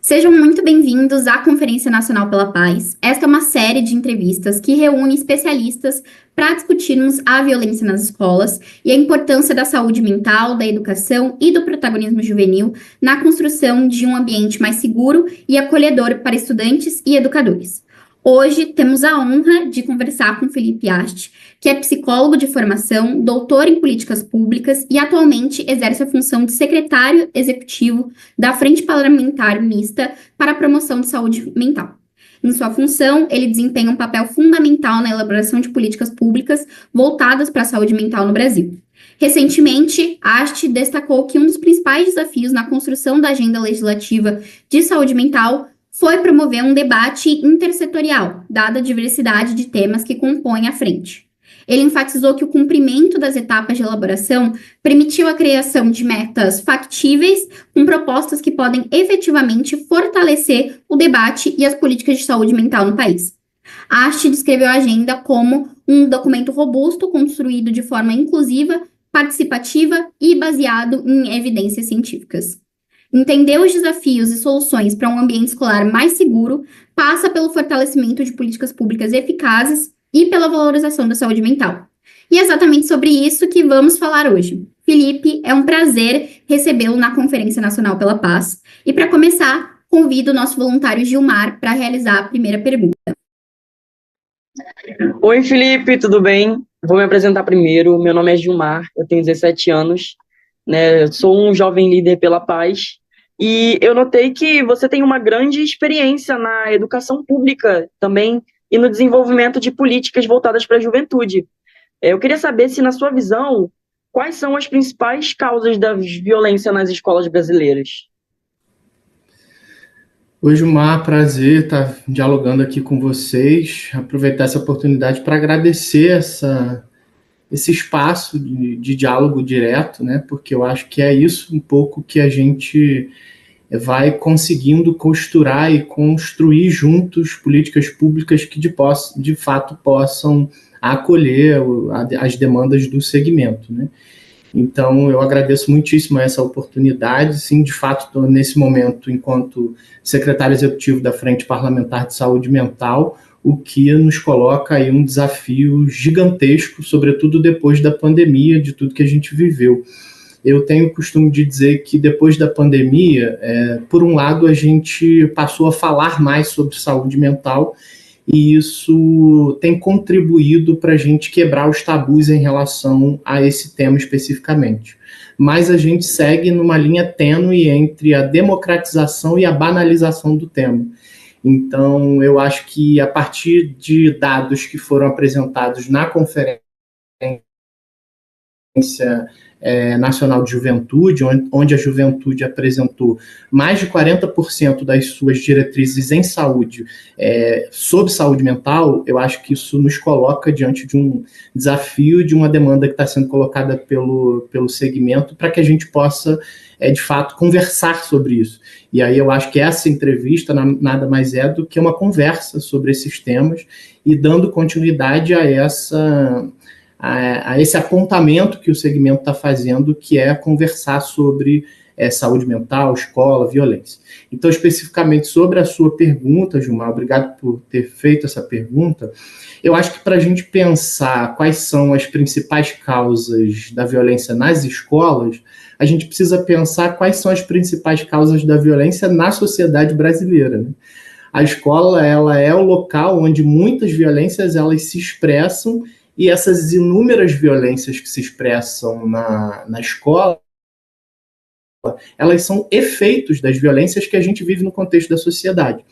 Sejam muito bem-vindos à Conferência Nacional pela Paz. Esta é uma série de entrevistas que reúne especialistas para discutirmos a violência nas escolas e a importância da saúde mental, da educação e do protagonismo juvenil na construção de um ambiente mais seguro e acolhedor para estudantes e educadores. Hoje temos a honra de conversar com Felipe Ast, que é psicólogo de formação, doutor em políticas públicas e atualmente exerce a função de secretário executivo da Frente Parlamentar Mista para a Promoção de Saúde Mental. Em sua função, ele desempenha um papel fundamental na elaboração de políticas públicas voltadas para a saúde mental no Brasil. Recentemente, Ast destacou que um dos principais desafios na construção da agenda legislativa de saúde mental foi promover um debate intersetorial, dada a diversidade de temas que compõem a frente. Ele enfatizou que o cumprimento das etapas de elaboração permitiu a criação de metas factíveis, com propostas que podem efetivamente fortalecer o debate e as políticas de saúde mental no país. A haste descreveu a agenda como um documento robusto, construído de forma inclusiva, participativa e baseado em evidências científicas. Entender os desafios e soluções para um ambiente escolar mais seguro passa pelo fortalecimento de políticas públicas eficazes e pela valorização da saúde mental. E é exatamente sobre isso que vamos falar hoje. Felipe, é um prazer recebê-lo na Conferência Nacional pela Paz. E para começar, convido o nosso voluntário Gilmar para realizar a primeira pergunta. Oi, Felipe, tudo bem? Vou me apresentar primeiro. Meu nome é Gilmar, eu tenho 17 anos, né? Eu sou um jovem líder pela paz e eu notei que você tem uma grande experiência na educação pública também e no desenvolvimento de políticas voltadas para a juventude. Eu queria saber se, na sua visão, quais são as principais causas da violência nas escolas brasileiras? Oi, Gilmar, prazer estar dialogando aqui com vocês. Aproveitar essa oportunidade para agradecer esse espaço de diálogo direto, né? Porque eu acho que é isso um pouco que a gente vai conseguindo costurar e construir juntos políticas públicas que de fato possam acolher as demandas do segmento, né? Então, eu agradeço muitíssimo essa oportunidade. Sim, de fato, estou nesse momento enquanto secretário executivo da Frente Parlamentar de Saúde Mental, o que nos coloca aí um desafio gigantesco, sobretudo depois da pandemia, de tudo que a gente viveu. Eu tenho o costume de dizer que depois da pandemia, por um lado, a gente passou a falar mais sobre saúde mental, e isso tem contribuído para a gente quebrar os tabus em relação a esse tema especificamente. Mas a gente segue numa linha tênue entre a democratização e a banalização do tema. Então, eu acho que a partir de dados que foram apresentados na conferência Nacional de Juventude, onde a juventude apresentou mais de 40% das suas diretrizes em saúde, sobre saúde mental, eu acho que isso nos coloca diante de um desafio, de uma demanda que está sendo colocada pelo segmento, para que a gente possa, de fato, conversar sobre isso. E aí eu acho que essa entrevista nada mais é do que uma conversa sobre esses temas e dando continuidade a esse apontamento que o segmento está fazendo, que é conversar sobre saúde mental, escola, violência. Então, especificamente sobre a sua pergunta, Gilmar, obrigado por ter feito essa pergunta. Eu acho que para a gente pensar quais são as principais causas da violência nas escolas, a gente precisa pensar quais são as principais causas da violência na sociedade brasileira, né? A escola, ela é o local onde muitas violências elas se expressam, e essas inúmeras violências que se expressam na escola, elas são efeitos das violências que a gente vive no contexto da sociedade.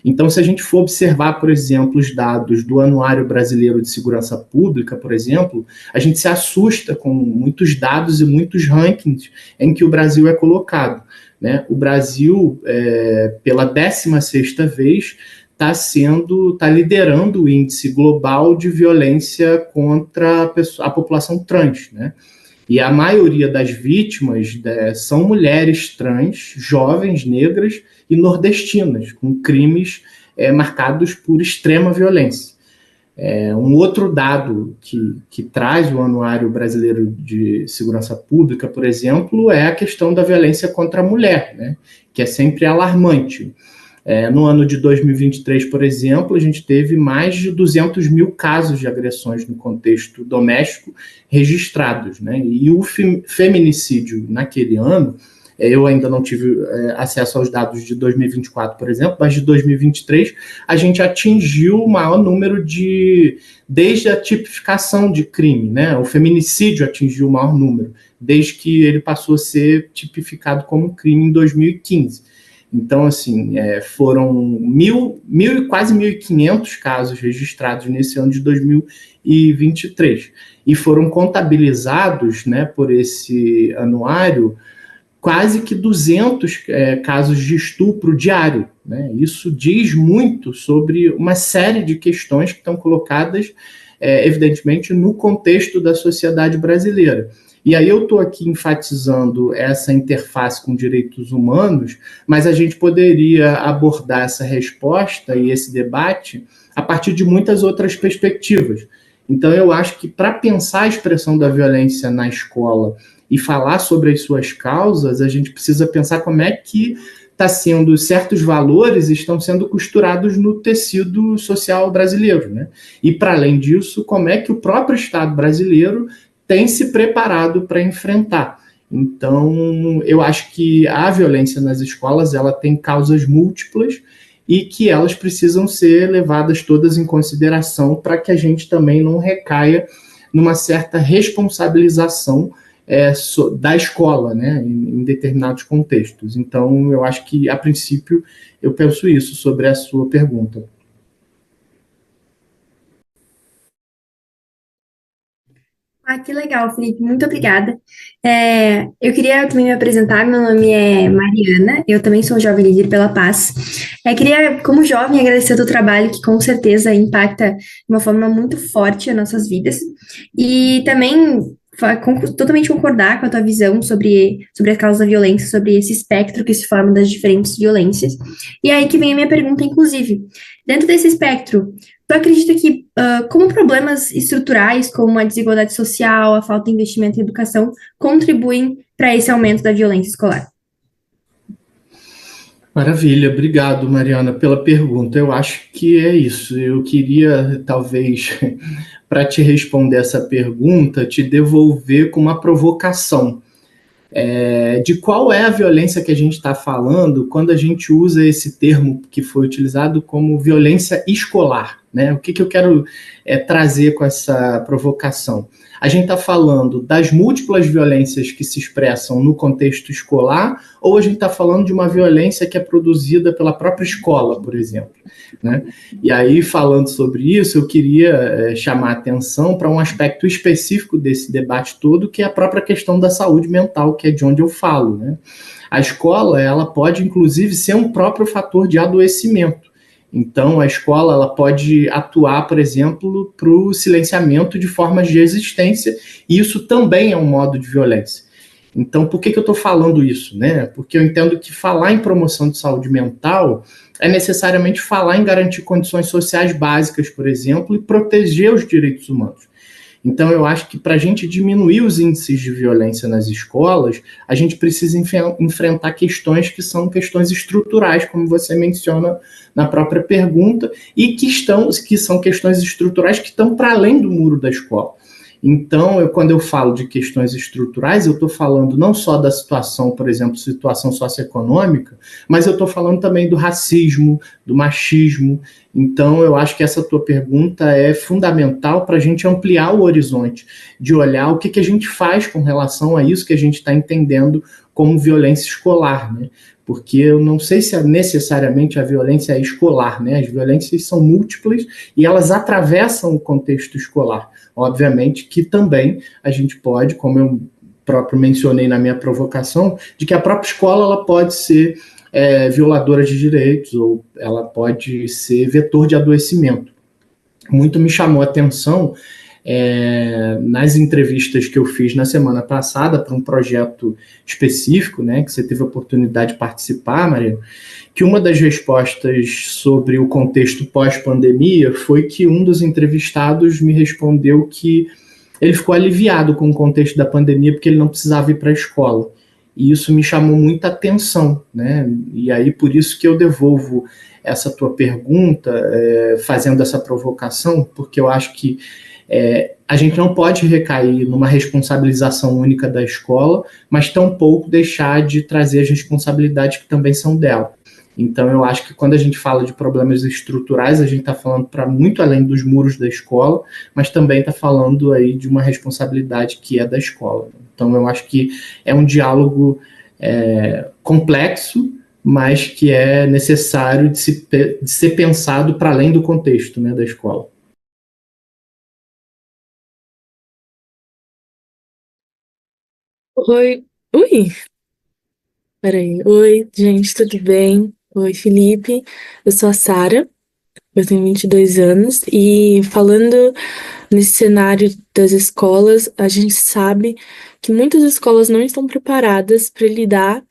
Então, se a gente for observar, por exemplo, os dados do Anuário Brasileiro de Segurança Pública, por exemplo, a gente se assusta com muitos dados e muitos rankings em que o Brasil é colocado, né? O Brasil, pela 16ª vez, está liderando o índice global de violência contra a população trans, né? E a maioria das vítimas são mulheres trans, jovens, negras e nordestinas, com crimes marcados por extrema violência. Um outro dado que traz o Anuário Brasileiro de Segurança Pública, por exemplo, é a questão da violência contra a mulher, né, que é sempre alarmante. No ano de 2023, por exemplo, a gente teve mais de 200 mil casos de agressões no contexto doméstico registrados, né? E o feminicídio naquele ano, eu ainda não tive acesso aos dados de 2024, por exemplo, mas de 2023 a gente atingiu o maior número desde a tipificação de crime, né? O feminicídio atingiu o maior número, desde que ele passou a ser tipificado como crime em 2015. Então, assim, foram quase 1.500 casos registrados nesse ano de 2023. E foram contabilizados, né, por esse anuário, quase que 200 casos de estupro diário, né? Isso diz muito sobre uma série de questões que estão colocadas, evidentemente, no contexto da sociedade brasileira. E aí eu estou aqui enfatizando essa interface com direitos humanos, mas a gente poderia abordar essa resposta e esse debate a partir de muitas outras perspectivas. Então, eu acho que para pensar a expressão da violência na escola e falar sobre as suas causas, a gente precisa pensar como é que certos valores estão sendo costurados no tecido social brasileiro, né? E, para além disso, como é que o próprio Estado brasileiro tem se preparado para enfrentar. Então, eu acho que a violência nas escolas ela tem causas múltiplas e que elas precisam ser levadas todas em consideração para que a gente também não recaia numa certa responsabilização da escola, né, em determinados contextos. Então, eu acho que, a princípio, eu penso isso sobre a sua pergunta. Que legal, Felipe. Muito obrigada. Eu queria também me apresentar. Meu nome é Mariana. Eu também sou jovem líder pela paz. Queria, como jovem, agradecer o teu trabalho, que com certeza impacta de uma forma muito forte as nossas vidas. E também totalmente concordar com a tua visão sobre a causa da violência, sobre esse espectro que se forma das diferentes violências. E aí que vem a minha pergunta, inclusive. Dentro desse espectro, tu acredita que, como problemas estruturais, como a desigualdade social, a falta de investimento em educação, contribuem para esse aumento da violência escolar? Maravilha, obrigado, Mariana, pela pergunta. Eu acho que é isso. Eu queria, talvez, para te responder essa pergunta, te devolver com uma provocação. De qual é a violência que a gente está falando quando a gente usa esse termo que foi utilizado como violência escolar, né? O que eu quero trazer com essa provocação? A gente está falando das múltiplas violências que se expressam no contexto escolar, ou a gente está falando de uma violência que é produzida pela própria escola, por exemplo, né? E aí, falando sobre isso, eu queria chamar a atenção para um aspecto específico desse debate todo, que é a própria questão da saúde mental, que é de onde eu falo, né? A escola, ela pode, inclusive, ser um próprio fator de adoecimento. Então, a escola ela pode atuar, por exemplo, para o silenciamento de formas de existência, e isso também é um modo de violência. Então, por que eu estou falando isso, né? Porque eu entendo que falar em promoção de saúde mental é necessariamente falar em garantir condições sociais básicas, por exemplo, e proteger os direitos humanos. Então, eu acho que para a gente diminuir os índices de violência nas escolas, a gente precisa enfrentar questões que são questões estruturais, como você menciona na própria pergunta, e que são questões estruturais que estão para além do muro da escola. Então, quando eu falo de questões estruturais, eu estou falando não só da situação, por exemplo, situação socioeconômica, mas eu estou falando também do racismo, do machismo. Então, eu acho que essa tua pergunta é fundamental para a gente ampliar o horizonte, de olhar o que a gente faz com relação a isso que a gente está entendendo como violência escolar, né? Porque eu não sei se necessariamente a violência é escolar, né? As violências são múltiplas e elas atravessam o contexto escolar. Obviamente que também a gente pode, como eu próprio mencionei na minha provocação, de que a própria escola ela pode ser violadora de direitos ou ela pode ser vetor de adoecimento. Muito me chamou a atenção nas entrevistas que eu fiz na semana passada para um projeto específico, né, que você teve a oportunidade de participar, Maria, que uma das respostas sobre o contexto pós-pandemia foi que um dos entrevistados me respondeu que ele ficou aliviado com o contexto da pandemia porque ele não precisava ir para a escola. E isso me chamou muita atenção, né? E aí por isso que eu devolvo essa tua pergunta, fazendo essa provocação, porque eu acho que a gente não pode recair numa responsabilização única da escola, mas tampouco deixar de trazer as responsabilidades que também são dela. Então, eu acho que quando a gente fala de problemas estruturais, a gente está falando para muito além dos muros da escola, mas também está falando aí de uma responsabilidade que é da escola. Então, eu acho que é um diálogo complexo, mas que é necessário de ser pensado para além do contexto, né, da escola. Oi, ui, peraí. Oi, gente, tudo bem? Oi, Felipe. Eu sou a Sara, eu tenho 22 anos e falando nesse cenário das escolas, a gente sabe que muitas escolas não estão preparadas para lidar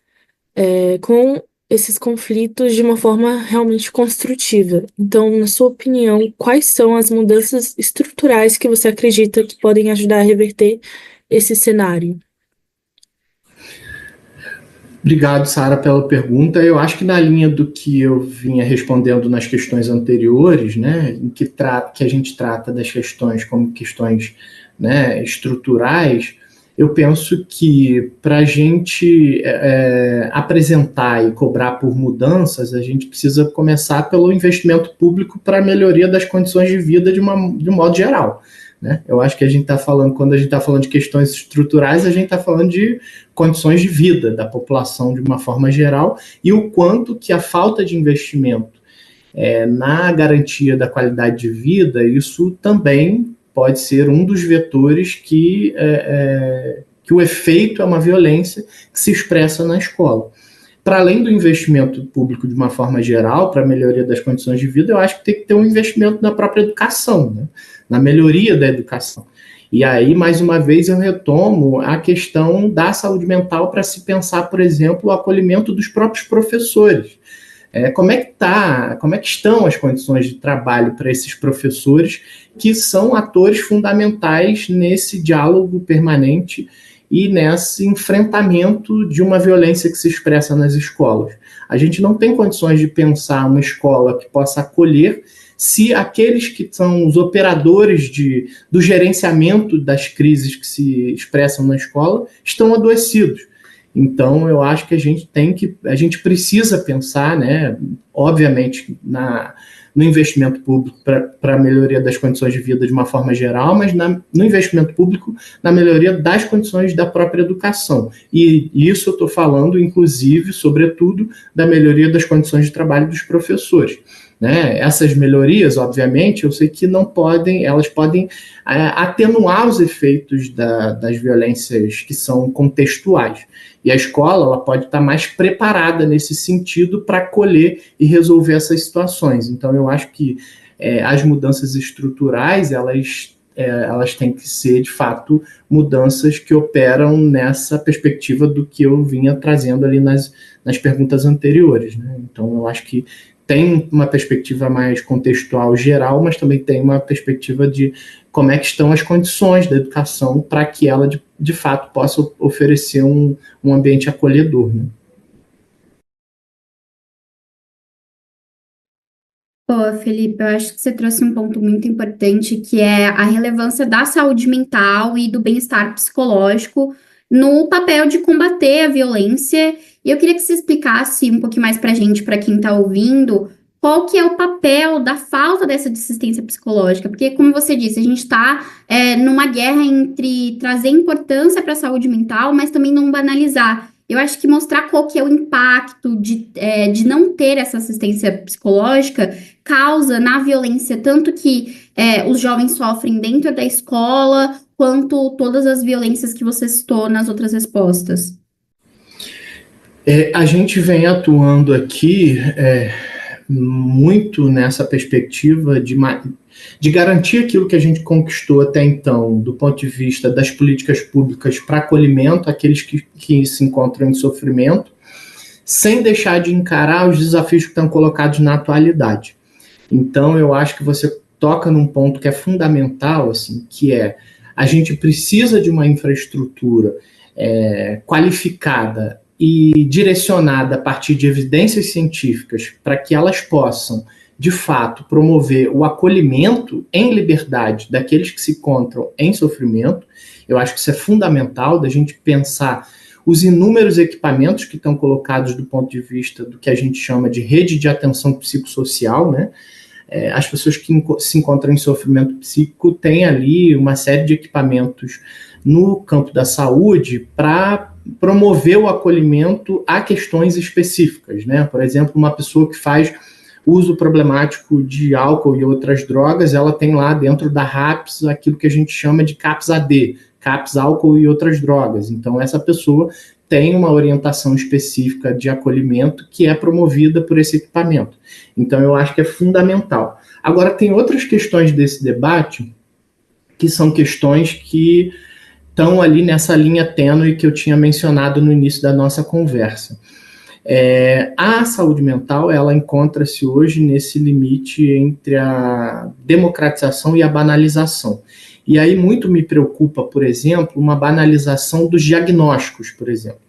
com esses conflitos de uma forma realmente construtiva. Então, na sua opinião, quais são as mudanças estruturais que você acredita que podem ajudar a reverter esse cenário? Obrigado, Sara, pela pergunta. Eu acho que na linha do que eu vinha respondendo nas questões anteriores, né, em que a gente trata das questões como questões, né, estruturais, eu penso que para a gente apresentar e cobrar por mudanças, a gente precisa começar pelo investimento público para a melhoria das condições de vida de um modo geral. Né? Eu acho que a gente está falando, quando a gente está falando de questões estruturais, a gente está falando de condições de vida da população de uma forma geral e o quanto que a falta de investimento na garantia da qualidade de vida, isso também pode ser um dos vetores que o efeito é uma violência que se expressa na escola. Para além do investimento público de uma forma geral, para a melhoria das condições de vida, eu acho que tem que ter um investimento na própria educação, né? Na melhoria da educação. E aí, mais uma vez, eu retomo a questão da saúde mental para se pensar, por exemplo, o acolhimento dos próprios professores. Como é que estão as condições de trabalho para esses professores que são atores fundamentais nesse diálogo permanente e nesse enfrentamento de uma violência que se expressa nas escolas. A gente não tem condições de pensar uma escola que possa acolher se aqueles que são os operadores do gerenciamento das crises que se expressam na escola estão adoecidos. Então, eu acho que a gente precisa pensar, né, obviamente, no investimento público para a melhoria das condições de vida de uma forma geral, mas no investimento público na melhoria das condições da própria educação. E isso eu estou falando, inclusive, sobretudo, da melhoria das condições de trabalho dos professores. Né? Essas melhorias, obviamente, eu sei que elas podem atenuar os efeitos das violências que são contextuais. E a escola ela pode estar mais preparada nesse sentido para acolher e resolver essas situações. Então, eu acho que as mudanças estruturais, elas têm que ser, de fato, mudanças que operam nessa perspectiva do que eu vinha trazendo ali nas perguntas anteriores. Né? Então, eu acho que tem uma perspectiva mais contextual geral, mas também tem uma perspectiva de como é que estão as condições da educação para que ela, de fato, possa oferecer um ambiente acolhedor. Né? Pô, Felipe, eu acho que você trouxe um ponto muito importante, que é a relevância da saúde mental e do bem-estar psicológico no papel de combater a violência. E eu queria que você explicasse um pouquinho mais para a gente, para quem está ouvindo, qual que é o papel da falta dessa assistência psicológica. Porque, como você disse, a gente está numa guerra entre trazer importância para a saúde mental, mas também não banalizar. Eu acho que mostrar qual que é o impacto de não ter essa assistência psicológica causa na violência, tanto que os jovens sofrem dentro da escola, quanto todas as violências que você citou nas outras respostas. A gente vem atuando aqui muito nessa perspectiva de garantir aquilo que a gente conquistou até então, do ponto de vista das políticas públicas para acolhimento àqueles que se encontram em sofrimento, sem deixar de encarar os desafios que estão colocados na atualidade. Então, eu acho que você toca num ponto que é fundamental, assim, que é a gente precisa de uma infraestrutura qualificada e direcionada a partir de evidências científicas para que elas possam, de fato, promover o acolhimento em liberdade daqueles que se encontram em sofrimento. Eu acho que isso é fundamental, da gente pensar os inúmeros equipamentos que estão colocados do ponto de vista do que a gente chama de rede de atenção psicossocial, né? As pessoas que se encontram em sofrimento psíquico têm ali uma série de equipamentos no campo da saúde para promover o acolhimento a questões específicas, né? Por exemplo, uma pessoa que faz uso problemático de álcool e outras drogas, ela tem lá dentro da RAPS aquilo que a gente chama de CAPS-AD, CAPS, álcool e outras drogas. Então, essa pessoa tem uma orientação específica de acolhimento que é promovida por esse equipamento. Então, eu acho que é fundamental. Agora, tem outras questões desse debate que são questões que estão ali nessa linha tênue que eu tinha mencionado no início da nossa conversa. A saúde mental, ela encontra-se hoje nesse limite entre a democratização e a banalização. E aí muito me preocupa, por exemplo, uma banalização dos diagnósticos, por exemplo.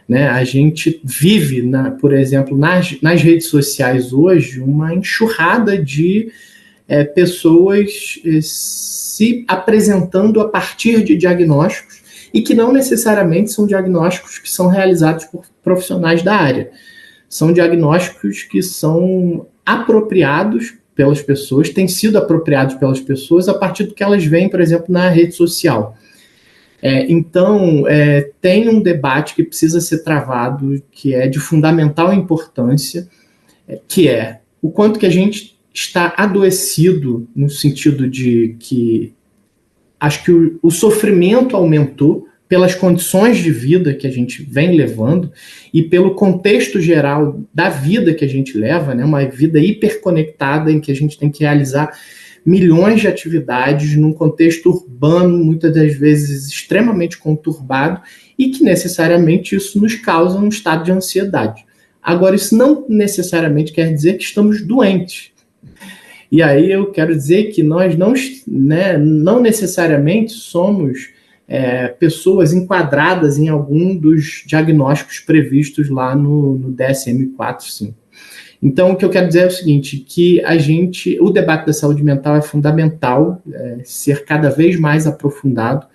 Né? A gente vive, por exemplo, nas redes sociais hoje, uma enxurrada de pessoas se apresentando a partir de diagnósticos e que não necessariamente são diagnósticos que são realizados por profissionais da área. São diagnósticos que são apropriados pelas pessoas, têm sido apropriados pelas pessoas a partir do que elas veem, por exemplo, na rede social. Então, tem um debate que precisa ser travado, que é de fundamental importância, que é o quanto que a gente está adoecido, no sentido de que acho que o sofrimento aumentou pelas condições de vida que a gente vem levando e pelo contexto geral da vida que a gente leva, né, uma vida hiperconectada em que a gente tem que realizar milhões de atividades num contexto urbano, muitas das vezes extremamente conturbado, e que necessariamente isso nos causa um estado de ansiedade. Agora, isso não necessariamente quer dizer que estamos doentes. E aí eu quero dizer que nós não necessariamente somos pessoas enquadradas em algum dos diagnósticos previstos lá no DSM-4/5. Então, o que eu quero dizer é o seguinte, que o debate da saúde mental é fundamental ser cada vez mais aprofundado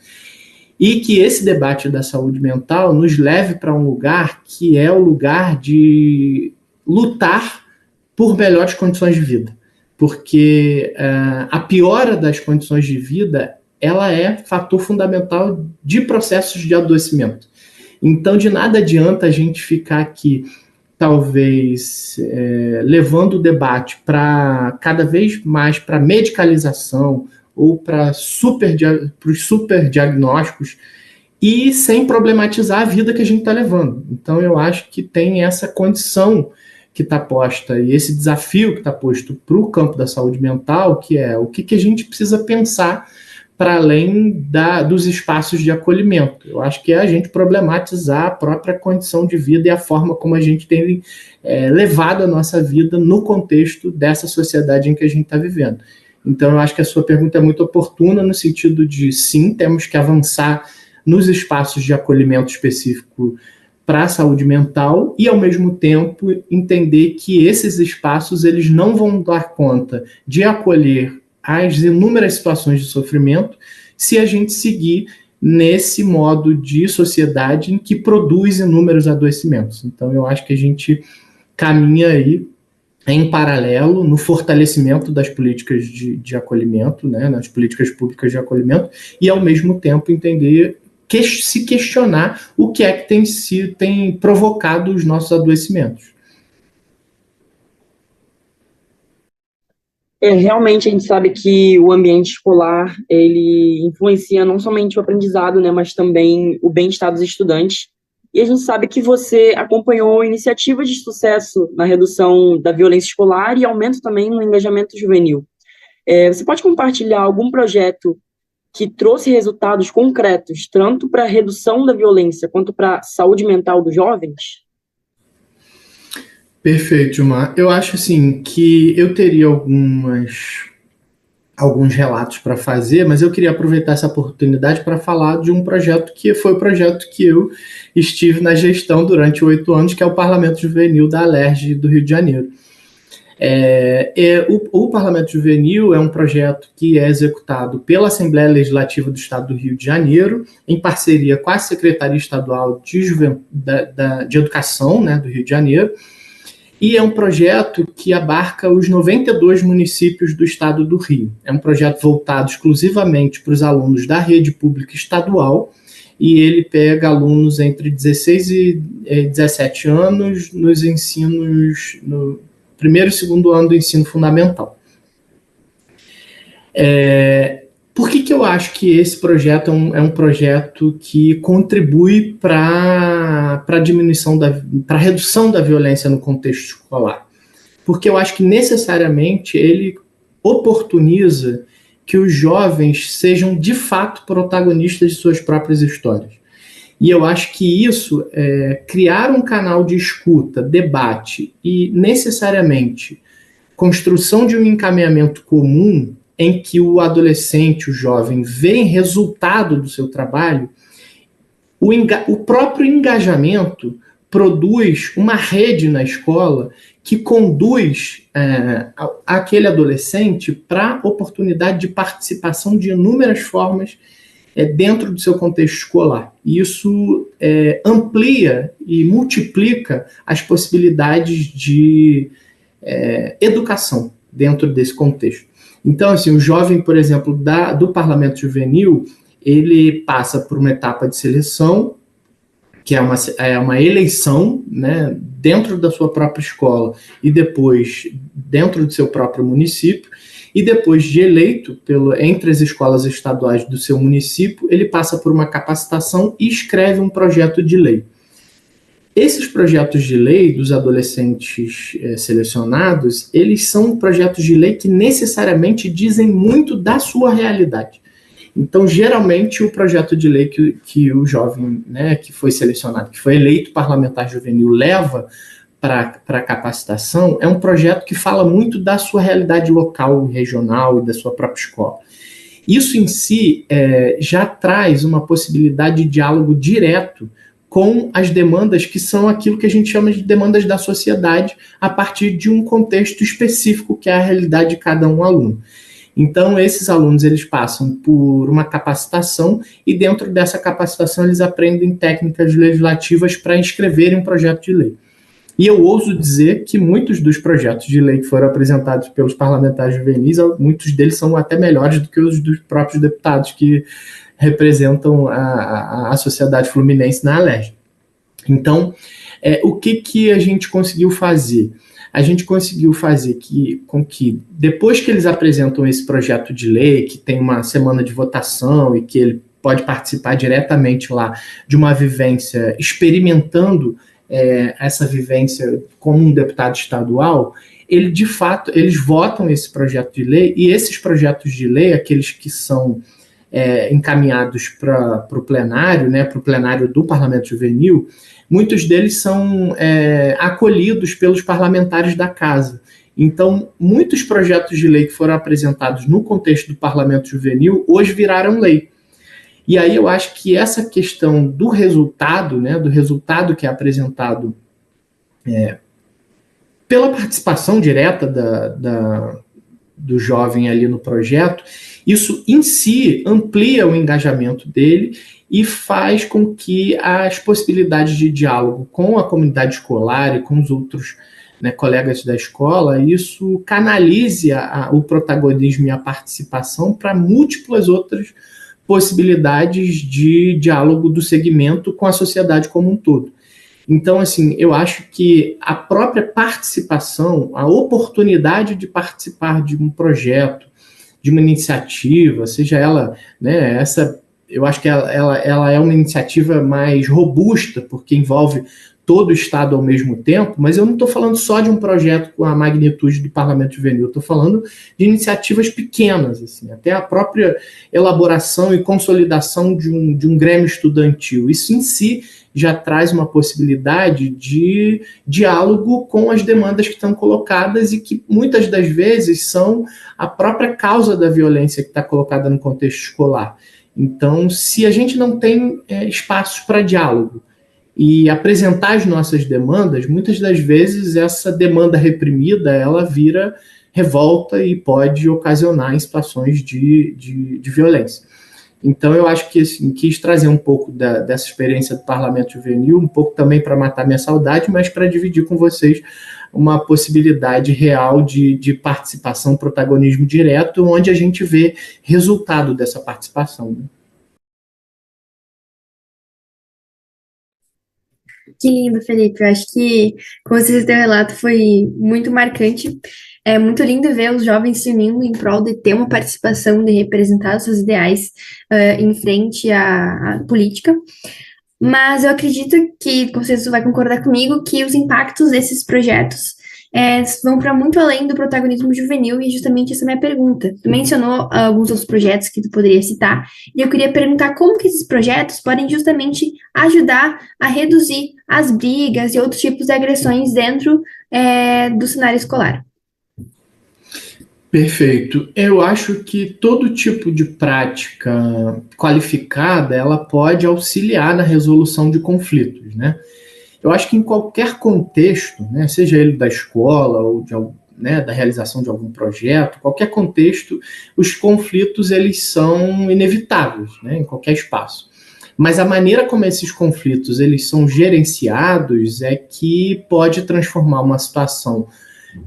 e que esse debate da saúde mental nos leve para um lugar que é o lugar de lutar por melhores condições de vida. Porque a piora das condições de vida, ela é fator fundamental de processos de adoecimento. Então, de nada adianta a gente ficar aqui, talvez, levando o debate para cada vez mais para medicalização ou para os superdiagnósticos e sem problematizar a vida que a gente está levando. Então, eu acho que tem essa condição que está posta e esse desafio que está posto para o campo da saúde mental, que é o que a gente precisa pensar para além dos espaços de acolhimento. Eu acho que é a gente problematizar a própria condição de vida e a forma como a gente tem levado a nossa vida no contexto dessa sociedade em que a gente está vivendo. Então, eu acho que a sua pergunta é muito oportuna no sentido de, sim, temos que avançar nos espaços de acolhimento específico para a saúde mental e, ao mesmo tempo, entender que esses espaços eles não vão dar conta de acolher as inúmeras situações de sofrimento se a gente seguir nesse modo de sociedade em que produz inúmeros adoecimentos. Então, eu acho que a gente caminha aí em paralelo no fortalecimento das políticas de acolhimento, né, nas políticas públicas de acolhimento, e, ao mesmo tempo, entender se questionar o que é que tem provocado os nossos adoecimentos. Realmente a gente sabe que o ambiente escolar, ele influencia não somente o aprendizado, né, mas também o bem-estar dos estudantes. e a gente sabe que você acompanhou iniciativas de sucesso na redução da violência escolar e aumento também no engajamento juvenil. Você pode compartilhar algum projeto que trouxe resultados concretos, tanto para a redução da violência quanto para a saúde mental dos jovens? Perfeito, Gilmar. Eu acho assim que eu teria alguns relatos para fazer, mas eu queria aproveitar essa oportunidade para falar de um projeto que foi o projeto que eu estive na gestão durante 8 anos, que é o Parlamento Juvenil da Alerj do Rio de Janeiro. O Parlamento Juvenil é um projeto que é executado pela Assembleia Legislativa do Estado do Rio de Janeiro, em parceria com a Secretaria Estadual de Educação, né, do Rio de Janeiro, e é um projeto que abarca os 92 municípios do estado do Rio. É um projeto voltado exclusivamente para os alunos da rede pública estadual, e ele pega alunos entre 16 e 17 anos nos ensinos, no primeiro e segundo ano do ensino fundamental. Por que eu acho que esse projeto é um projeto que contribui para a diminuição, para a redução da violência no contexto escolar? Porque eu acho que necessariamente ele oportuniza que os jovens sejam de fato protagonistas de suas próprias histórias. E eu acho que isso, criar um canal de escuta, debate e necessariamente construção de um encaminhamento comum em que o adolescente, o jovem, vê resultado do seu trabalho, o próprio engajamento produz uma rede na escola que conduz aquele adolescente para a oportunidade de participação de inúmeras formas dentro do seu contexto escolar. E isso amplia e multiplica as possibilidades de educação dentro desse contexto. Então, assim, o jovem, por exemplo, do Parlamento Juvenil, ele passa por uma etapa de seleção, que é uma eleição, né, dentro da sua própria escola e depois dentro do seu próprio município, e depois de eleito entre as escolas estaduais do seu município, ele passa por uma capacitação e escreve um projeto de lei. Esses projetos de lei dos adolescentes selecionados, eles são projetos de lei que necessariamente dizem muito da sua realidade. Então, geralmente, o projeto de lei que o jovem, né, que foi selecionado, que foi eleito parlamentar juvenil, leva para a capacitação, é um projeto que fala muito da sua realidade local, regional e da sua própria escola. Isso em si já traz uma possibilidade de diálogo direto com as demandas que são aquilo que a gente chama de demandas da sociedade a partir de um contexto específico que é a realidade de cada um aluno. Então, esses alunos, eles passam por uma capacitação e dentro dessa capacitação eles aprendem técnicas legislativas para escreverem um projeto de lei. E eu ouso dizer que muitos dos projetos de lei que foram apresentados pelos parlamentares juvenis, muitos deles são até melhores do que os dos próprios deputados que representam a sociedade fluminense na Alerj. Então, o que a gente conseguiu fazer? A gente conseguiu fazer com que, depois que eles apresentam esse projeto de lei, que tem uma semana de votação e que ele pode participar diretamente lá de uma vivência, experimentando essa vivência como um deputado estadual, de fato, eles votam esse projeto de lei, e esses projetos de lei, aqueles que são encaminhados para o plenário, né, para o plenário do Parlamento Juvenil, muitos deles são acolhidos pelos parlamentares da casa. Então, muitos projetos de lei que foram apresentados no contexto do Parlamento Juvenil, hoje viraram lei. E aí eu acho que essa questão do resultado, né, do resultado que é apresentado pela participação direta do jovem ali no projeto, isso em si amplia o engajamento dele e faz com que as possibilidades de diálogo com a comunidade escolar e com os outros, né, colegas da escola, isso canalize o protagonismo e a participação para múltiplas outras possibilidades de diálogo do segmento com a sociedade como um todo. Então, assim, eu acho que a própria participação, a oportunidade de participar de um projeto, de uma iniciativa, seja ela, né, eu acho que ela é uma iniciativa mais robusta, porque envolve todo o Estado ao mesmo tempo, mas eu não estou falando só de um projeto com a magnitude do Parlamento Juvenil, eu estou falando de iniciativas pequenas, assim, até a própria elaboração e consolidação de um grêmio estudantil. Isso em si já traz uma possibilidade de diálogo com as demandas que estão colocadas e que muitas das vezes são a própria causa da violência que está colocada no contexto escolar. Então, se a gente não tem espaços para diálogo e apresentar as nossas demandas, muitas das vezes essa demanda reprimida ela vira revolta e pode ocasionar em situações de violência. Então, eu acho que assim, quis trazer um pouco dessa experiência do Parlamento Juvenil, um pouco também para matar minha saudade, mas para dividir com vocês uma possibilidade real de participação, protagonismo direto, onde a gente vê resultado dessa participação. Né? Que lindo, Felipe. Eu acho que, como você disse, teu relato foi muito marcante. É muito lindo ver os jovens se unindo em prol de ter uma participação, de representar os seus ideais em frente à política. Mas eu acredito que você vai concordar comigo que os impactos desses projetos vão para muito além do protagonismo juvenil, e justamente essa é a minha pergunta. Tu mencionou alguns outros projetos que tu poderia citar, e eu queria perguntar como que esses projetos podem justamente ajudar a reduzir as brigas e outros tipos de agressões dentro do cenário escolar. Perfeito. Eu acho que todo tipo de prática qualificada, ela pode auxiliar na resolução de conflitos, né? Eu acho que em qualquer contexto, né, seja ele da escola ou da realização de algum projeto, qualquer contexto, os conflitos eles são inevitáveis, né, em qualquer espaço. Mas a maneira como esses conflitos eles são gerenciados é que pode transformar uma situação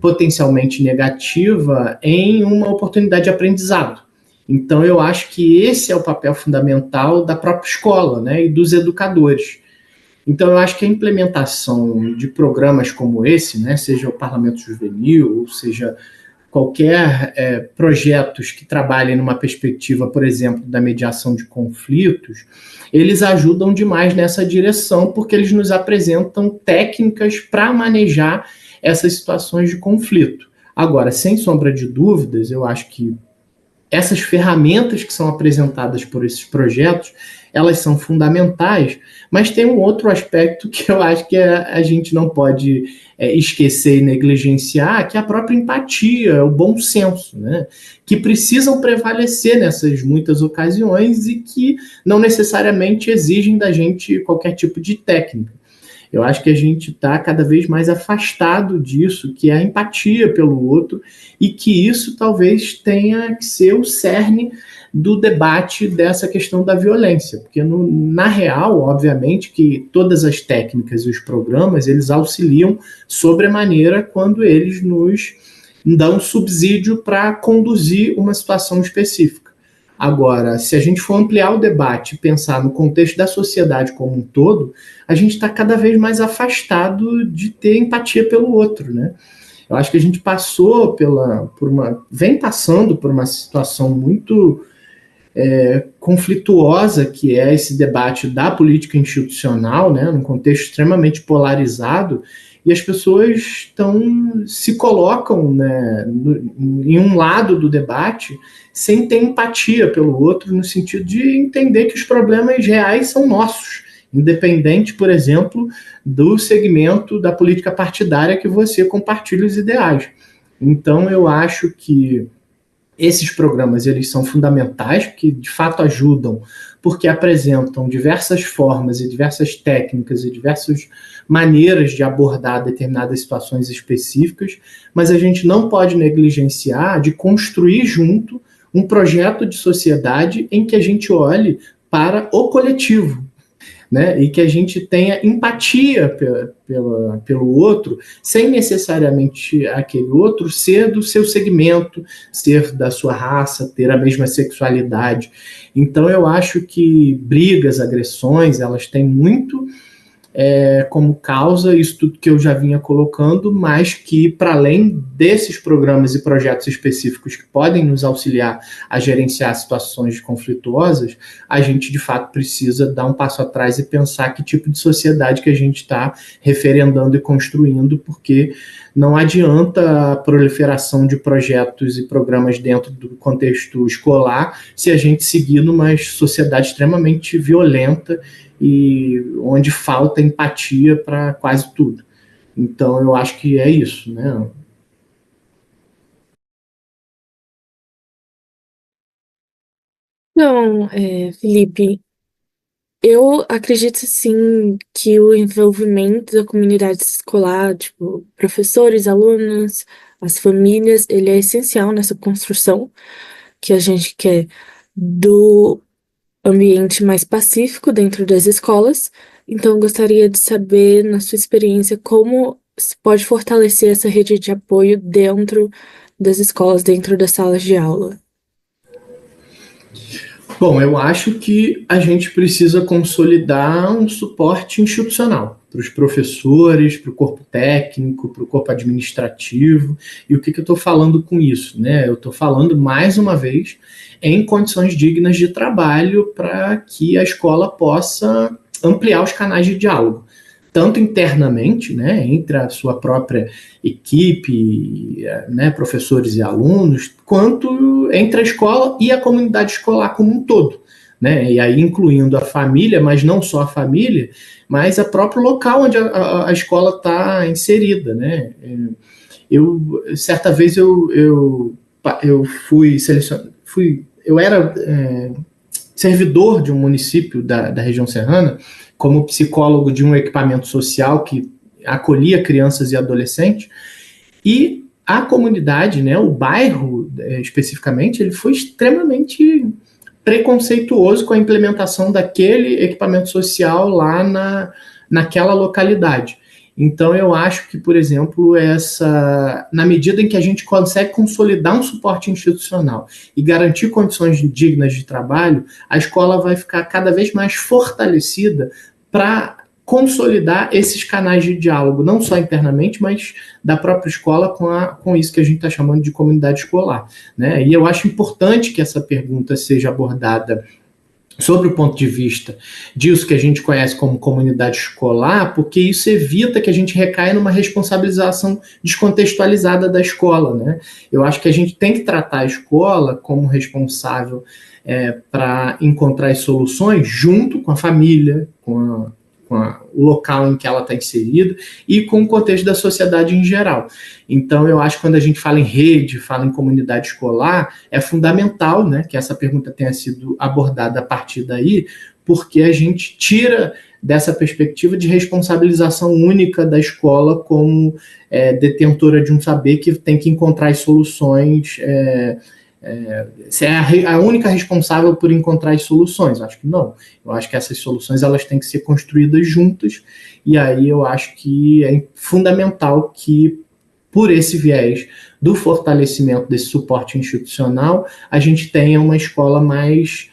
potencialmente negativa em uma oportunidade de aprendizado. Então, eu acho que esse é o papel fundamental da própria escola, né, e dos educadores. Então, eu acho que a implementação de programas como esse, né, seja o Parlamento Juvenil, ou seja qualquer projetos que trabalhem numa perspectiva, por exemplo, da mediação de conflitos, eles ajudam demais nessa direção, porque eles nos apresentam técnicas para manejar essas situações de conflito. Agora, sem sombra de dúvidas, eu acho que essas ferramentas que são apresentadas por esses projetos, elas são fundamentais, mas tem um outro aspecto que eu acho que a gente não pode esquecer e negligenciar, que é a própria empatia, o bom senso, né? Que precisam prevalecer nessas muitas ocasiões e que não necessariamente exigem da gente qualquer tipo de técnica. Eu acho que a gente está cada vez mais afastado disso, que é a empatia pelo outro, e que isso talvez tenha que ser o cerne do debate dessa questão da violência. Porque, na real, obviamente, que todas as técnicas e os programas, eles auxiliam sobremaneira quando eles nos dão subsídio para conduzir uma situação específica. Agora, se a gente for ampliar o debate e pensar no contexto da sociedade como um todo, a gente está cada vez mais afastado de ter empatia pelo outro, né? Eu acho que a gente vem passando por uma situação muito conflituosa, que é esse debate da política institucional, né, num contexto extremamente polarizado, e as pessoas se colocam, né, em um lado do debate sem ter empatia pelo outro, no sentido de entender que os problemas reais são nossos, independente, por exemplo, do segmento da política partidária que você compartilha os ideais. Então, eu acho que esses programas eles são fundamentais, porque de fato ajudam, porque apresentam diversas formas e diversas técnicas e diversas maneiras de abordar determinadas situações específicas, mas a gente não pode negligenciar de construir junto um projeto de sociedade em que a gente olhe para o coletivo, né? E que a gente tenha empatia pelo outro, sem necessariamente aquele outro ser do seu segmento, ser da sua raça, ter a mesma sexualidade. Então, eu acho que brigas, agressões, elas têm muito como causa isso tudo que eu já vinha colocando, mas que, para além desses programas e projetos específicos que podem nos auxiliar a gerenciar situações conflituosas, a gente, de fato, precisa dar um passo atrás e pensar que tipo de sociedade que a gente está referendando e construindo, porque não adianta a proliferação de projetos e programas dentro do contexto escolar se a gente seguir numa sociedade extremamente violenta e onde falta empatia para quase tudo. Então, eu acho que é isso, né? Não, Felipe, eu acredito sim que o envolvimento da comunidade escolar, tipo, professores, alunos, as famílias, ele é essencial nessa construção que a gente quer do ambiente mais pacífico dentro das escolas. Então, eu gostaria de saber, na sua experiência, como se pode fortalecer essa rede de apoio dentro das escolas, dentro das salas de aula. Bom, eu acho que a gente precisa consolidar um suporte institucional para os professores, para o corpo técnico, para o corpo administrativo. E o que eu estou falando com isso? Né? Eu estou falando, mais uma vez, em condições dignas de trabalho para que a escola possa ampliar os canais de diálogo, tanto internamente, né, entre a sua própria equipe, né, professores e alunos, quanto entre a escola e a comunidade escolar como um todo, né, e aí incluindo a família, mas não só a família, mas o próprio local onde a escola está inserida, né. Certa vez eu fui selecionado, eu era servidor de um município da região serrana, como psicólogo de um equipamento social que acolhia crianças e adolescentes, e a comunidade, né, o bairro especificamente, ele foi extremamente preconceituoso com a implementação daquele equipamento social lá naquela localidade. Então, eu acho que, por exemplo, na medida em que a gente consegue consolidar um suporte institucional e garantir condições dignas de trabalho, a escola vai ficar cada vez mais fortalecida para consolidar esses canais de diálogo, não só internamente, mas da própria escola com isso que a gente está chamando de comunidade escolar, né? E eu acho importante que essa pergunta seja abordada sobre o ponto de vista disso que a gente conhece como comunidade escolar, porque isso evita que a gente recaia numa responsabilização descontextualizada da escola, né? Eu acho que a gente tem que tratar a escola como responsável para encontrar as soluções junto com a família, com o local em que ela está inserida e com o contexto da sociedade em geral. Então, eu acho que quando a gente fala em rede, fala em comunidade escolar, é fundamental, né, que essa pergunta tenha sido abordada a partir daí, porque a gente tira dessa perspectiva de responsabilização única da escola como detentora de um saber que tem que encontrar as soluções. Você é a única responsável por encontrar as soluções? Acho que não. Eu acho que essas soluções elas têm que ser construídas juntas, e aí eu acho que é fundamental que, por esse viés do fortalecimento desse suporte institucional, a gente tenha uma escola mais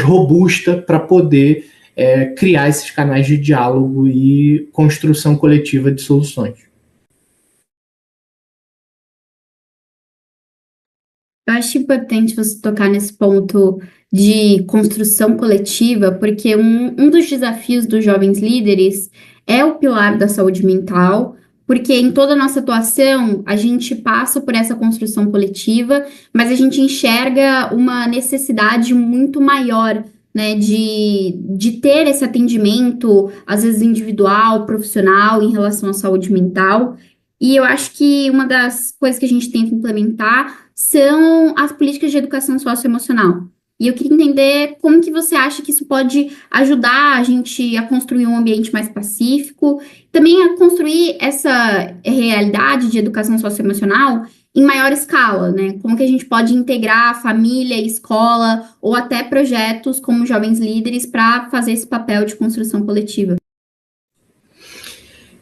robusta para poder criar esses canais de diálogo e construção coletiva de soluções. Eu acho importante você tocar nesse ponto de construção coletiva, porque um dos desafios dos jovens líderes é o pilar da saúde mental, porque em toda a nossa atuação a gente passa por essa construção coletiva, mas a gente enxerga uma necessidade muito maior, né, de ter esse atendimento, às vezes individual, profissional, em relação à saúde mental. E eu acho que uma das coisas que a gente tem que implementar são as políticas de educação socioemocional. E eu queria entender como que você acha que isso pode ajudar a gente a construir um ambiente mais pacífico, também a construir essa realidade de educação socioemocional em maior escala, né? Como que a gente pode integrar família, escola ou até projetos como Jovens Líderes para fazer esse papel de construção coletiva.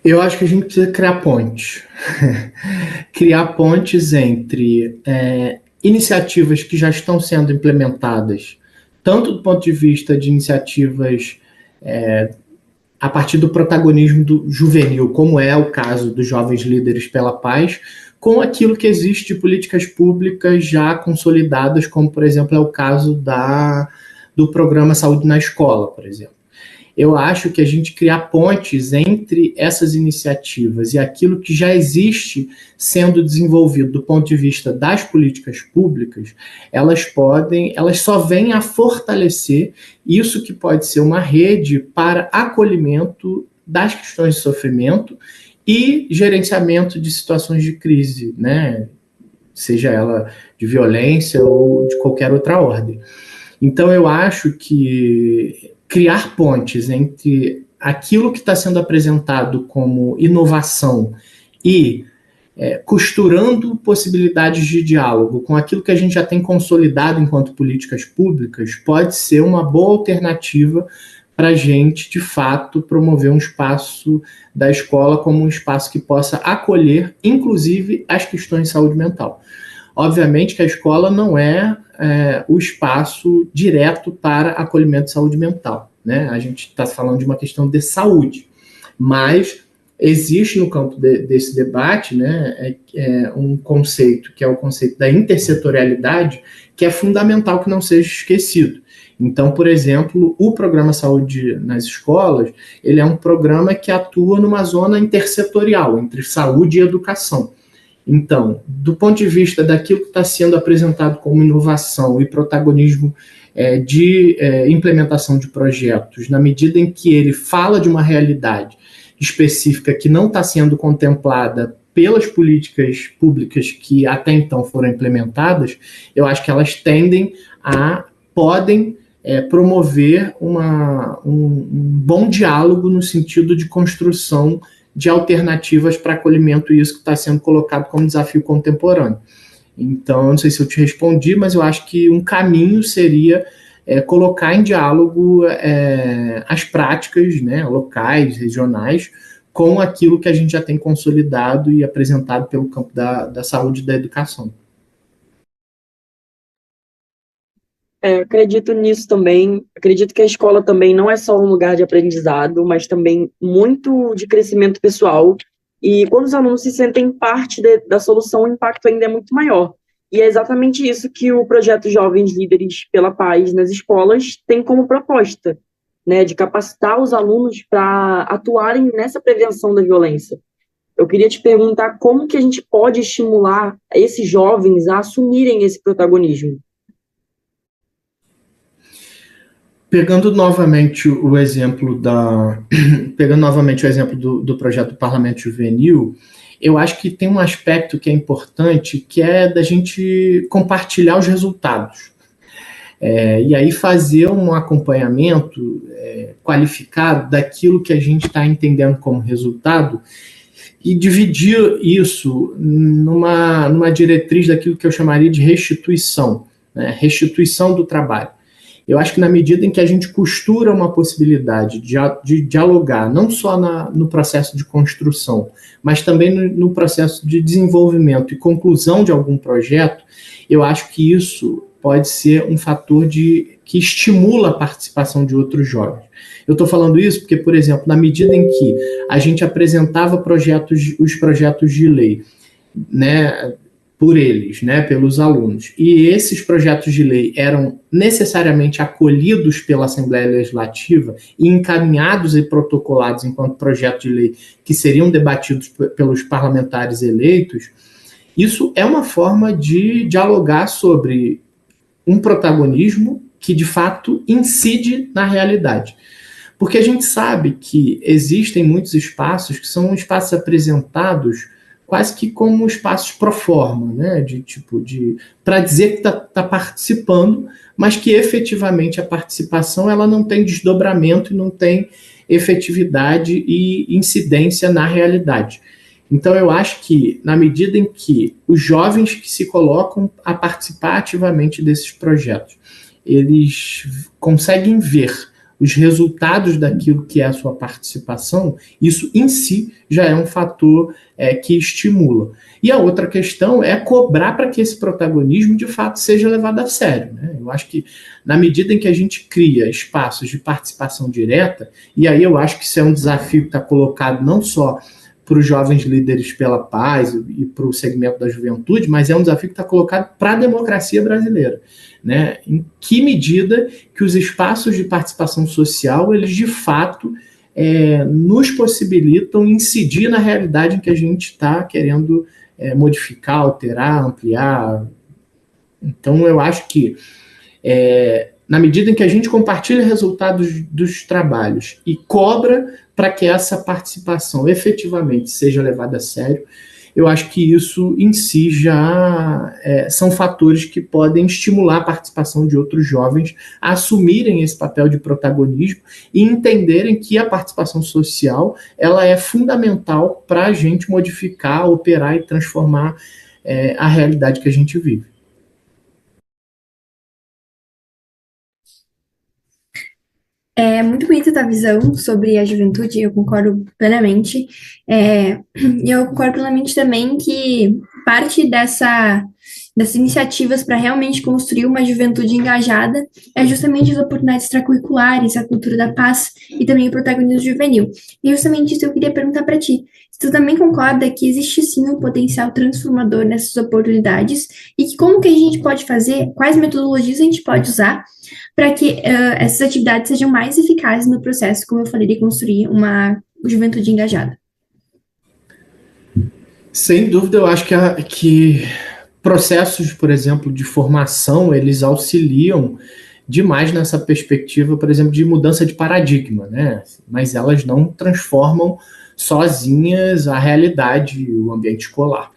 Eu acho que a gente precisa criar pontes. Criar pontes entre iniciativas que já estão sendo implementadas, tanto do ponto de vista de iniciativas a partir do protagonismo do juvenil, como é o caso dos Jovens Líderes pela Paz, com aquilo que existe de políticas públicas já consolidadas, como, por exemplo, é o caso do programa Saúde na Escola, por exemplo. Eu acho que a gente criar pontes entre essas iniciativas e aquilo que já existe sendo desenvolvido do ponto de vista das políticas públicas, elas só vêm a fortalecer isso que pode ser uma rede para acolhimento das questões de sofrimento e gerenciamento de situações de crise, né? Seja ela de violência ou de qualquer outra ordem. Então, eu acho que criar pontes entre aquilo que está sendo apresentado como inovação e costurando possibilidades de diálogo com aquilo que a gente já tem consolidado enquanto políticas públicas pode ser uma boa alternativa para a gente, de fato, promover um espaço da escola como um espaço que possa acolher, inclusive, as questões de saúde mental. Obviamente que a escola não é o espaço direto para acolhimento de saúde mental, né? A gente está falando de uma questão de saúde, mas existe no campo desse debate, né, um conceito que é o conceito da intersetorialidade, que é fundamental que não seja esquecido. Então, por exemplo, o programa Saúde nas Escolas, ele é um programa que atua numa zona intersetorial, entre saúde e educação. Então, do ponto de vista daquilo que está sendo apresentado como inovação e protagonismo de implementação de projetos, na medida em que ele fala de uma realidade específica que não está sendo contemplada pelas políticas públicas que até então foram implementadas, eu acho que elas podem promover um bom diálogo no sentido de construção de alternativas para acolhimento, e isso que está sendo colocado como desafio contemporâneo. Então, eu não sei se eu te respondi, mas eu acho que um caminho seria colocar em diálogo as práticas, né, locais, regionais, com aquilo que a gente já tem consolidado e apresentado pelo campo da saúde e da educação. Acredito nisso também. Acredito que a escola também não é só um lugar de aprendizado, mas também muito de crescimento pessoal. E quando os alunos se sentem parte da solução, o impacto ainda é muito maior. E é exatamente isso que o projeto Jovens Líderes pela Paz nas escolas tem como proposta, né, de capacitar os alunos para atuarem nessa prevenção da violência. Eu queria te perguntar como que a gente pode estimular esses jovens a assumirem esse protagonismo. Pegando novamente o exemplo do projeto do Parlamento Juvenil, eu acho que tem um aspecto que é importante, que é da gente compartilhar os resultados. E aí fazer um acompanhamento qualificado daquilo que a gente está entendendo como resultado e dividir isso numa diretriz daquilo que eu chamaria de restituição, né? Restituição do trabalho. Eu acho que na medida em que a gente costura uma possibilidade de dialogar, não só no processo de construção, mas também no processo de desenvolvimento e conclusão de algum projeto, eu acho que isso pode ser um fator que estimula a participação de outros jovens. Eu estou falando isso porque, por exemplo, na medida em que a gente apresentava os projetos de lei, né, por eles, né, pelos alunos, e esses projetos de lei eram necessariamente acolhidos pela Assembleia Legislativa e encaminhados e protocolados enquanto projeto de lei que seriam debatidos pelos parlamentares eleitos, isso é uma forma de dialogar sobre um protagonismo que, de fato, incide na realidade. Porque a gente sabe que existem muitos espaços que são espaços apresentados quase que como espaços pro forma, né? Para dizer que está participando, mas que efetivamente a participação ela não tem desdobramento e não tem efetividade e incidência na realidade. Então, eu acho que, na medida em que os jovens que se colocam a participar ativamente desses projetos, eles conseguem ver os resultados daquilo que é a sua participação, isso em si já é um fator que estimula. E a outra questão é cobrar para que esse protagonismo, de fato, seja levado a sério, né? Eu acho que, na medida em que a gente cria espaços de participação direta, e aí eu acho que isso é um desafio que está colocado não só para os jovens líderes pela paz e para o segmento da juventude, mas é um desafio que está colocado para a democracia brasileira, né? Em que medida que os espaços de participação social, eles de fato nos possibilitam incidir na realidade em que a gente está querendo modificar, alterar, ampliar. Então, eu acho que na medida em que a gente compartilha resultados dos trabalhos e cobra para que essa participação efetivamente seja levada a sério, eu acho que isso em si já são fatores que podem estimular a participação de outros jovens a assumirem esse papel de protagonismo e entenderem que a participação social ela é fundamental para a gente modificar, operar e transformar a realidade que a gente vive. É muito bonita a tua visão sobre a juventude, eu concordo plenamente. E eu concordo plenamente também que parte dessas iniciativas para realmente construir uma juventude engajada é justamente as oportunidades extracurriculares, a cultura da paz e também o protagonismo juvenil. E justamente isso eu queria perguntar para ti. Se tu também concorda que existe sim um potencial transformador nessas oportunidades e que como que a gente pode fazer, quais metodologias a gente pode usar para que essas atividades sejam mais eficazes no processo, como eu falei, de construir uma juventude engajada. Sem dúvida, eu acho que processos, por exemplo, de formação, eles auxiliam demais nessa perspectiva, por exemplo, de mudança de paradigma, né? Mas elas não transformam sozinhas a realidade, o ambiente escolar.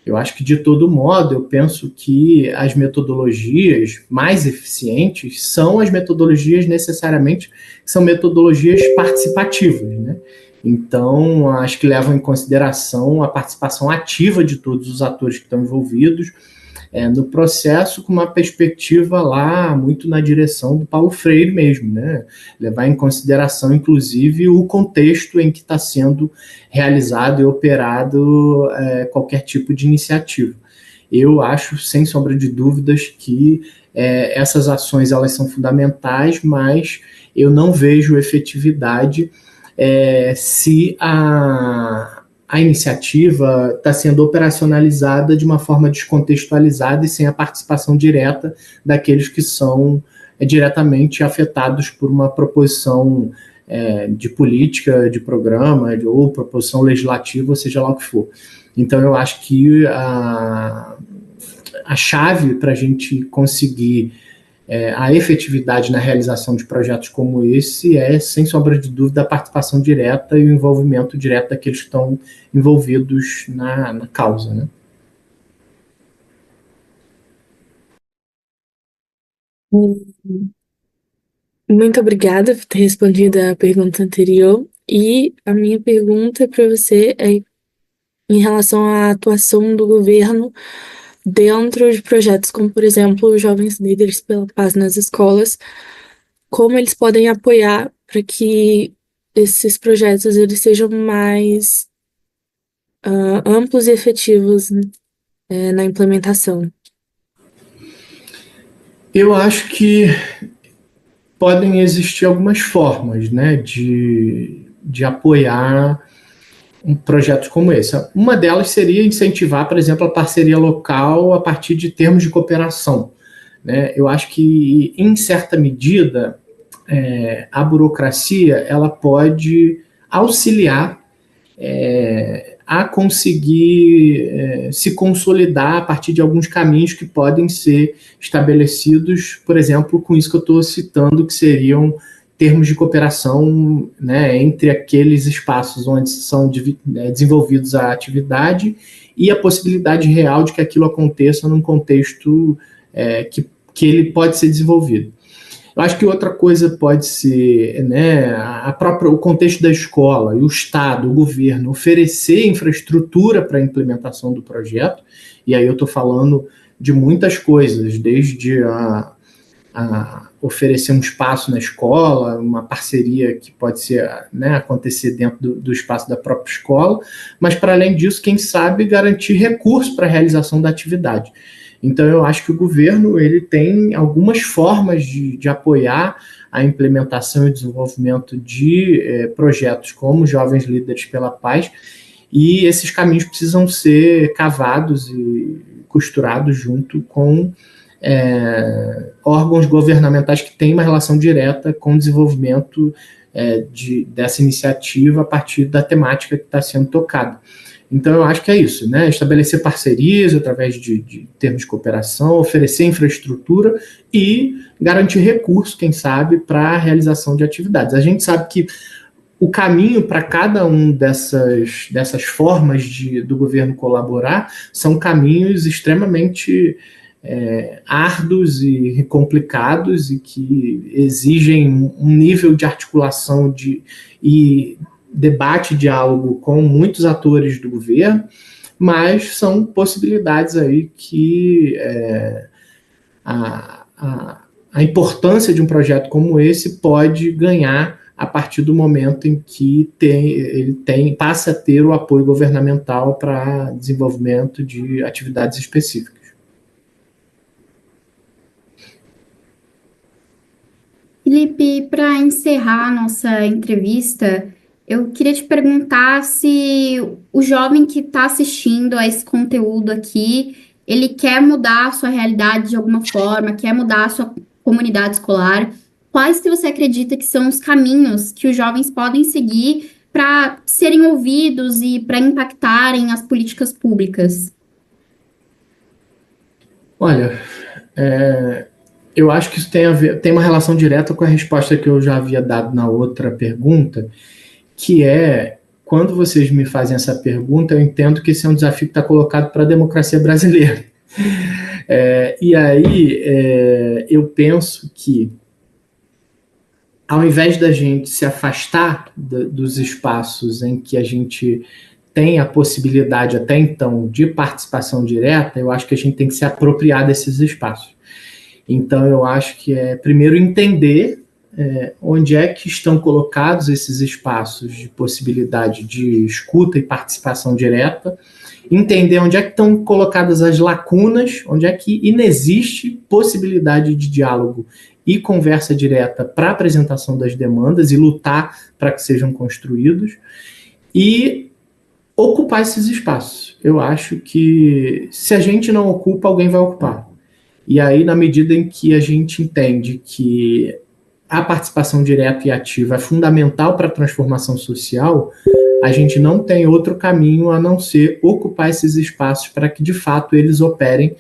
Eu acho que, de todo modo, eu penso que as metodologias mais eficientes são as metodologias necessariamente, que são metodologias participativas, né? Então, acho que levam em consideração a participação ativa de todos os atores que estão envolvidos no processo, com uma perspectiva lá muito na direção do Paulo Freire mesmo, né? Levar em consideração, inclusive, o contexto em que está sendo realizado e operado qualquer tipo de iniciativa. Eu acho, sem sombra de dúvidas, que essas ações elas são fundamentais, mas eu não vejo efetividade se a iniciativa está sendo operacionalizada de uma forma descontextualizada e sem a participação direta daqueles que são diretamente afetados por uma proposição de política, de programa, ou proposição legislativa, ou seja lá o que for. Então, eu acho que a chave para a gente conseguir a efetividade na realização de projetos como esse sem sombra de dúvida, a participação direta e o envolvimento direto daqueles que estão envolvidos na causa, né? Muito obrigada por ter respondido a pergunta anterior. E a minha pergunta para você é em relação à atuação do governo dentro de projetos como, por exemplo, os Jovens Líderes pela Paz nas escolas, como eles podem apoiar para que esses projetos eles sejam mais amplos e efetivos na implementação. Eu acho que podem existir algumas formas, né, de apoiar projetos como esse. Uma delas seria incentivar, por exemplo, a parceria local a partir de termos de cooperação, né? Eu acho que, em certa medida, a burocracia ela pode auxiliar a conseguir se consolidar a partir de alguns caminhos que podem ser estabelecidos, por exemplo, com isso que eu estou citando, que seriam termos de cooperação, né, entre aqueles espaços onde são desenvolvidos a atividade e a possibilidade real de que aquilo aconteça num contexto que ele pode ser desenvolvido. Eu acho que outra coisa pode ser, né, o contexto da escola e o Estado, o governo, oferecer infraestrutura para a implementação do projeto, e aí eu estou falando de muitas coisas, desde a oferecer um espaço na escola, uma parceria que pode ser, né, acontecer dentro do espaço da própria escola, mas, para além disso, quem sabe garantir recursos para a realização da atividade. Então, eu acho que o governo ele tem algumas formas de apoiar a implementação e desenvolvimento de projetos como Jovens Líderes pela Paz, e esses caminhos precisam ser cavados e costurados junto com órgãos governamentais que têm uma relação direta com o desenvolvimento dessa iniciativa a partir da temática que está sendo tocada. Então, eu acho que é isso, né? Estabelecer parcerias através de termos de cooperação, oferecer infraestrutura e garantir recursos, quem sabe, para a realização de atividades. A gente sabe que o caminho para cada um dessas formas do governo colaborar são caminhos extremamente árduos e complicados e que exigem um nível de articulação e debate e diálogo com muitos atores do governo, mas são possibilidades aí que a importância de um projeto como esse pode ganhar a partir do momento em que ele passa a ter o apoio governamental para desenvolvimento de atividades específicas. Felipe, para encerrar a nossa entrevista, eu queria te perguntar se o jovem que está assistindo a esse conteúdo aqui, ele quer mudar a sua realidade de alguma forma, quer mudar a sua comunidade escolar. Quais que você acredita que são os caminhos que os jovens podem seguir para serem ouvidos e para impactarem as políticas públicas? Olha, eu acho que isso tem uma relação direta com a resposta que eu já havia dado na outra pergunta, que quando vocês me fazem essa pergunta, eu entendo que esse é um desafio que está colocado para a democracia brasileira. E aí eu penso que, ao invés da gente se afastar dos espaços em que a gente tem a possibilidade até então de participação direta, eu acho que a gente tem que se apropriar desses espaços. Então, eu acho que primeiro entender onde é que estão colocados esses espaços de possibilidade de escuta e participação direta, entender onde é que estão colocadas as lacunas, onde é que inexiste possibilidade de diálogo e conversa direta para apresentação das demandas e lutar para que sejam construídos, e ocupar esses espaços. Eu acho que se a gente não ocupa, alguém vai ocupar. E aí, na medida em que a gente entende que a participação direta e ativa é fundamental para a transformação social, a gente não tem outro caminho a não ser ocupar esses espaços para que, de fato, eles operem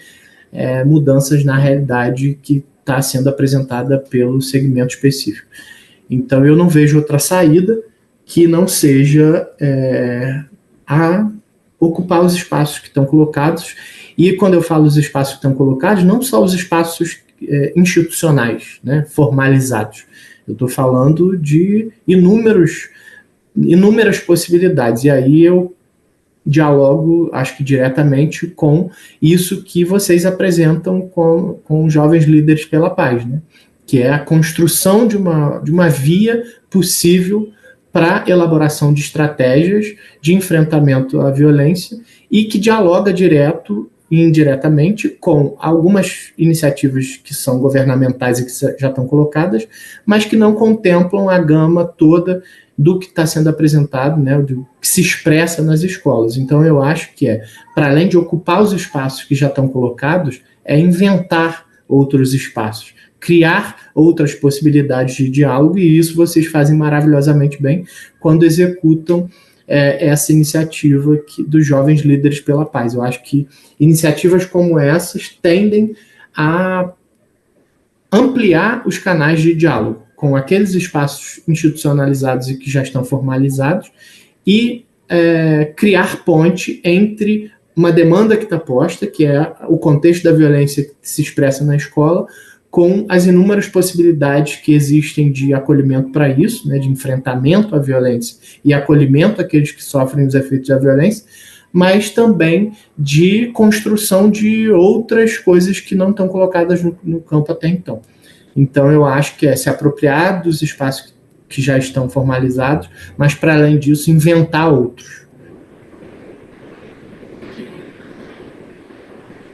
mudanças na realidade que está sendo apresentada pelo segmento específico. Então, eu não vejo outra saída que não seja a ocupar os espaços que estão colocados. E quando eu falo os espaços que estão colocados, não só os espaços institucionais, né, formalizados. Eu estou falando de inúmeras possibilidades. E aí eu dialogo, acho que diretamente, com isso que vocês apresentam com Jovens Líderes pela Paz, né, que é a construção de uma via possível para elaboração de estratégias de enfrentamento à violência e que dialoga direto e indiretamente com algumas iniciativas que são governamentais e que já estão colocadas, mas que não contemplam a gama toda do que está sendo apresentado, né, do que se expressa nas escolas. Então, eu acho que para além de ocupar os espaços que já estão colocados, inventar outros espaços, criar outras possibilidades de diálogo, e isso vocês fazem maravilhosamente bem quando executam essa iniciativa dos Jovens Líderes pela Paz. Eu acho que iniciativas como essas tendem a ampliar os canais de diálogo com aqueles espaços institucionalizados e que já estão formalizados e criar ponte entre uma demanda que está posta, que é o contexto da violência que se expressa na escola, com as inúmeras possibilidades que existem de acolhimento para isso, né, de enfrentamento à violência e acolhimento àqueles que sofrem os efeitos da violência, mas também de construção de outras coisas que não estão colocadas no campo até então. Então, eu acho que é se apropriar dos espaços que já estão formalizados, mas, para além disso, inventar outros.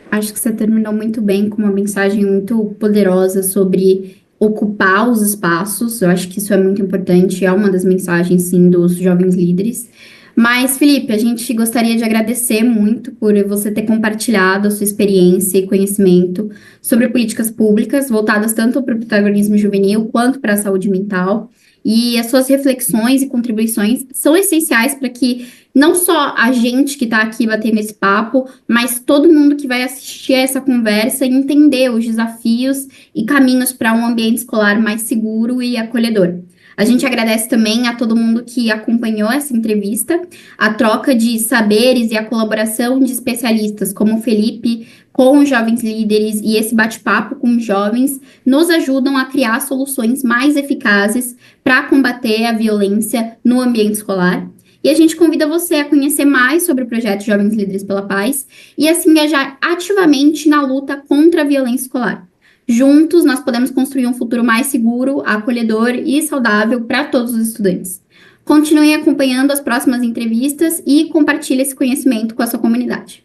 Acho que você terminou muito bem com uma mensagem muito poderosa sobre ocupar os espaços. Eu acho que isso é muito importante, é uma das mensagens, sim, dos jovens líderes. Mas, Felipe, a gente gostaria de agradecer muito por você ter compartilhado a sua experiência e conhecimento sobre políticas públicas voltadas tanto para o protagonismo juvenil quanto para a saúde mental. E as suas reflexões e contribuições são essenciais para que não só a gente que está aqui batendo esse papo, mas todo mundo que vai assistir a essa conversa e entender os desafios e caminhos para um ambiente escolar mais seguro e acolhedor. A gente agradece também a todo mundo que acompanhou essa entrevista, a troca de saberes e a colaboração de especialistas como o Felipe com os jovens líderes e esse bate-papo com os jovens nos ajudam a criar soluções mais eficazes para combater a violência no ambiente escolar. E a gente convida você a conhecer mais sobre o projeto Jovens Líderes pela Paz e a se engajar ativamente na luta contra a violência escolar. Juntos, nós podemos construir um futuro mais seguro, acolhedor e saudável para todos os estudantes. Continuem acompanhando as próximas entrevistas e compartilhe esse conhecimento com a sua comunidade.